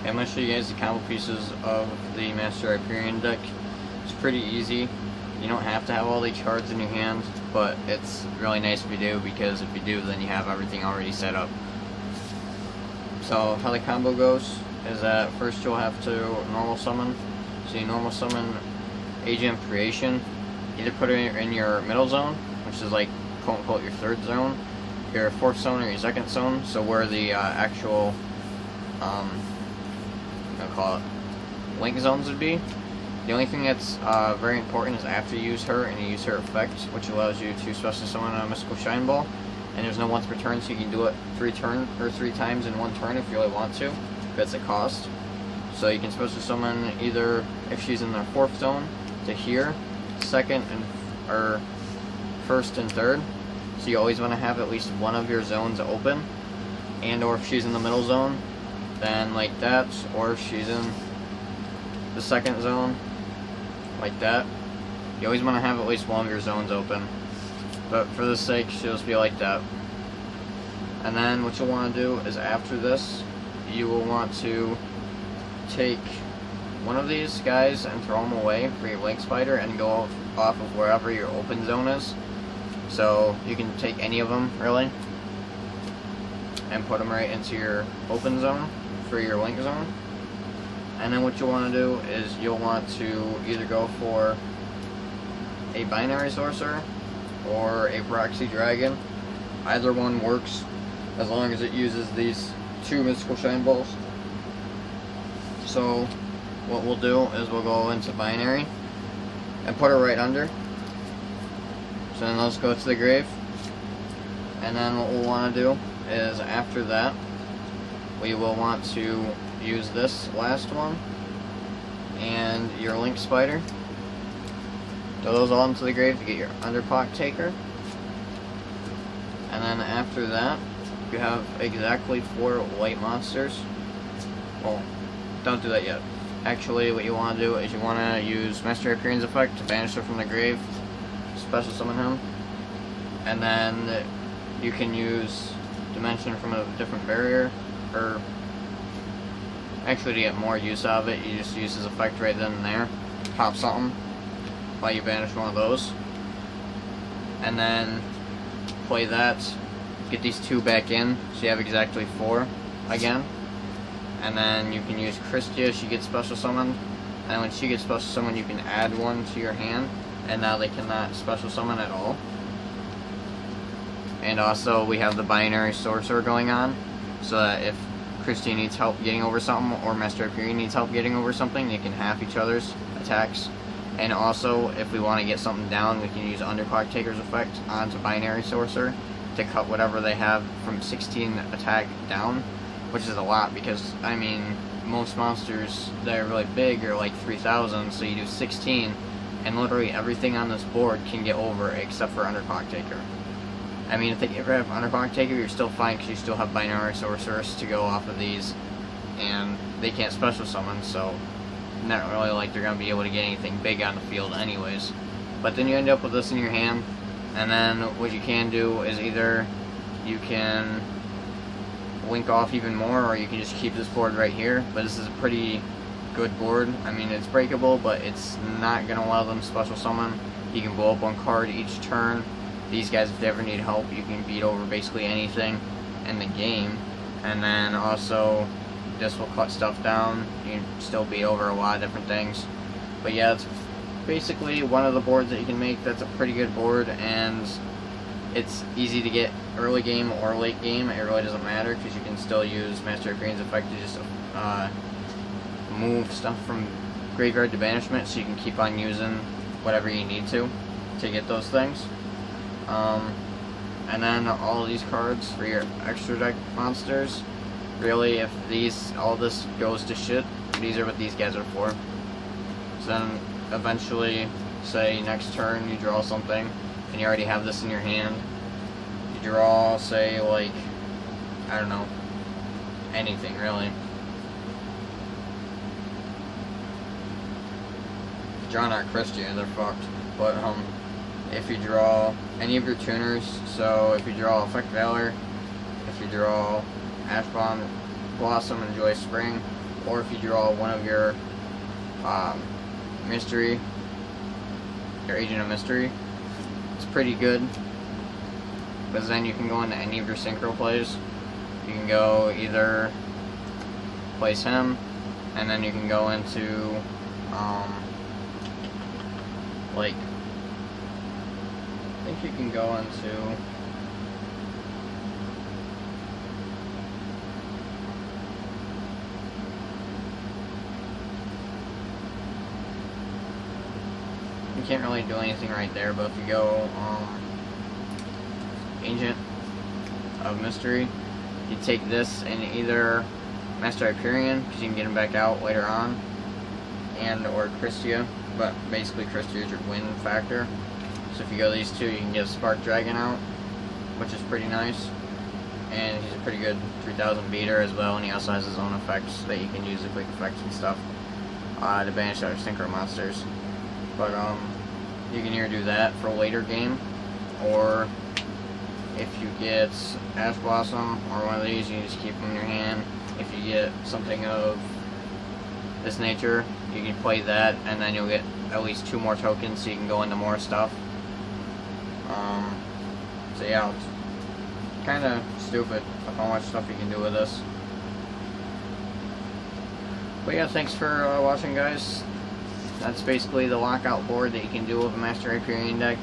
I'm going to show you guys the combo pieces of the Master Hyperion deck. It's pretty easy. You don't have to have all these cards in your hand, but it's really nice if you do, because if you do, then you have everything already set up. So how the combo goes is that first you'll have to normal summon. So you normal summon Agent of Creation. Either put it in your middle zone, which is like quote unquote your third zone, your fourth zone, or your second zone. So where the actual I'll call it link zones would be. The only thing that's very important is after you use her and you use her effect, which allows you to special summon a Mystical Shine Ball, and there's no once per turn, so you can do it three times in one turn if you really want to. That's a cost. So you can special summon either if she's in the fourth zone to here, second and or first and third. So you always want to have at least one of your zones open, and or if she's in the middle zone, then like that, or if she's in the second zone, like that. You always want to have at least one of your zones open, but for this sake, she'll just be like that. And then what you'll want to do is after this, you will want to take one of these guys and throw them away for your Link Spider and go off of wherever your open zone is. So you can take any of them, really, and put them right into your open zone for your Link zone. And then what you'll want to do is you'll want to either go for a Binary Sorcerer or a Proxy Dragon. Either one works as long as it uses these two Mystical Shine Balls. So what we'll do is we'll go into Binary and put her right under. So then let's go to the grave. And then what we'll want to do is after that, we will want to use this last one and your Link Spider. Throw those all into the grave to get your Underpock Taker. And then after that, you have exactly 4 white monsters. Well, don't do that yet. Actually, what you want to do is you want to use Master Hyperion's effect to banish her from the grave, special summon him, and then you can use Dimension from a different barrier, or actually to get more use out of it, you just use his effect right then and there, pop something while you banish one of those, and then play that, get these 2 back in, so you have exactly 4 again. And then you can use Christia, she gets special summoned, and when she gets special summoned you can add 1 to your hand, and now they cannot special summon at all. And also we have the Binary Sorcerer going on, so that if Christia needs help getting over something, or Master Hyperion needs help getting over something, they can half each other's attacks. And also, if we want to get something down, we can use Underclock Taker's effect onto Binary Sorcerer to cut whatever they have from 16 attack down, which is a lot, because, I mean, most monsters that are really big are like 3,000, so you do 16, and literally everything on this board can get over except for Underclock Taker. I mean, if they get rid of Underclock Taker, you're still fine, because you still have Binary Sorceress to go off of these, and they can't special summon, so not really like they're going to be able to get anything big on the field anyways. But then you end up with this in your hand, and then what you can do is either you can link off even more, or you can just keep this board right here. But this is a pretty good board. I mean, it's breakable, but it's not going to allow them to special summon. You can blow up 1 card each turn. These guys, if they ever need help, you can beat over basically anything in the game. And then also, this will cut stuff down. You can still beat over a lot of different things. But yeah, it's basically one of the boards that you can make that's a pretty good board, and it's easy to get early game or late game. It really doesn't matter, because you can still use Master Hyperion's effect to just move stuff from graveyard to banishment, so you can keep on using whatever you need to get those things. And then all these cards for your extra deck monsters, really, if all this goes to shit, these are what these guys are for. So then eventually, say next turn you draw something, and you already have this in your hand. You draw, say, like, I don't know, anything really. Draw not Christian, they're fucked. But if you draw any of your tuners, so if you draw Effect Valor, if you draw Ash Blossom and Joy Spring, or if you draw one of your mystery, your Agent of Mystery, it's pretty good, because then you can go into any of your synchro plays. You can go either place him, and then you can go into like, I think you can go into you can't really do anything right there, but if you go Agent of Mystery, you take this and either Master Hyperion, because you can get him back out later on, and or Christia, but basically Christia is your win factor. So if you go these two, you can get Spark Dragon out, which is pretty nice, and he's a pretty good 3000 beater as well, and he also has his own effects that you can use, the quick effects and stuff, to banish other synchro monsters. But you can either do that for a later game, or if you get Ash Blossom or one of these, you can just keep them in your hand. If you get something of this nature, you can play that, and then you'll get at least 2 more tokens, so you can go into more stuff. So yeah, it's kind of stupid of how much stuff you can do with this. But yeah, thanks for watching, guys. That's basically the lockout board that you can do with a Master Hyperion deck.